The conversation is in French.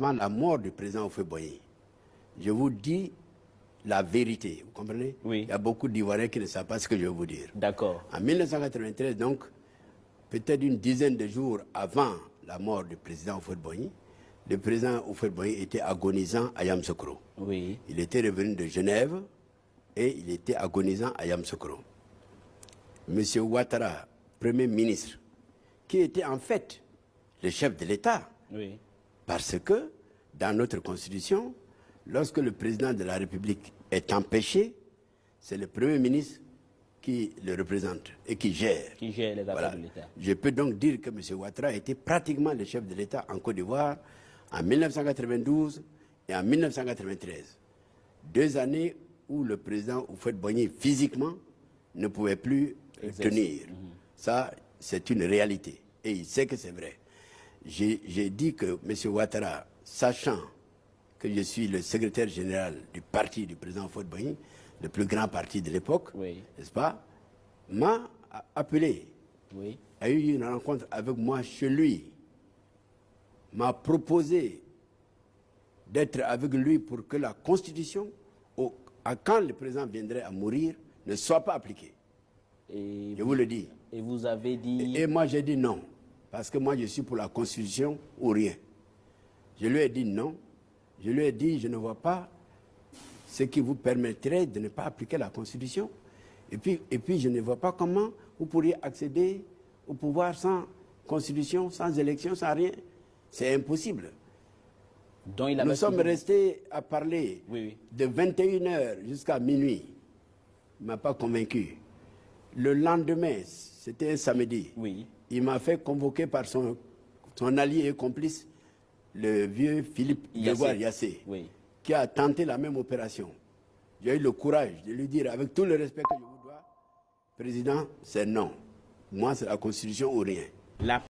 Avant la mort du président Houphouët-Boigny, je vous dis la vérité, vous comprenez? Oui. Il y a beaucoup d'Ivoiriens qui ne savent pas ce que je vais vous dire. D'accord. En 1993, donc, peut-être une dizaine de jours avant la mort du président Houphouët-Boigny, le président Houphouët-Boigny était agonisant à Yamoussoukro. Oui. Il était revenu de Genève et il était agonisant à Yamoussoukro. Monsieur Ouattara, Premier ministre, qui était en fait le chef de l'État, Oui. parce que dans notre Constitution, lorsque le président de la République est empêché, c'est le Premier ministre qui le représente et qui gère. Qui gère les affaires de l'État. Je peux donc dire que M. Ouattara était pratiquement le chef de l'État en Côte d'Ivoire en 1992 et en 1993. 2 années où le président Houphouët-Boigny physiquement ne pouvait plus tenir. Ça, c'est une réalité. Et il sait que c'est vrai. J'ai dit que M. Ouattara, sachant que je suis le secrétaire général du parti du président Houphouët-Boigny, le plus grand parti de l'époque, Oui. n'est-ce pas, m'a appelé, Oui. a eu une rencontre avec moi chez lui, m'a proposé d'être avec lui pour que la Constitution, quand le président viendrait à mourir, ne soit pas appliquée. Et Je vous le dis. Et vous avez dit... Et moi, j'ai dit non. Parce que moi, je suis pour la Constitution ou rien. Je lui ai dit non. Je lui ai dit, je ne vois pas ce qui vous permettrait de ne pas appliquer la Constitution. Et puis je ne vois pas comment vous pourriez accéder au pouvoir sans Constitution, sans élection, sans rien. C'est impossible. dont il Nous sommes restés à parler de 21h jusqu'à minuit. Il ne m'a pas convaincu. Le lendemain, c'était un samedi, il m'a fait convoquer par son allié et complice, le vieux Philippe Grégoire Yassé, qui a tenté la même opération. J'ai eu le courage de lui dire, avec tout le respect que je vous dois, Président, c'est non. Moi, c'est la Constitution ou rien.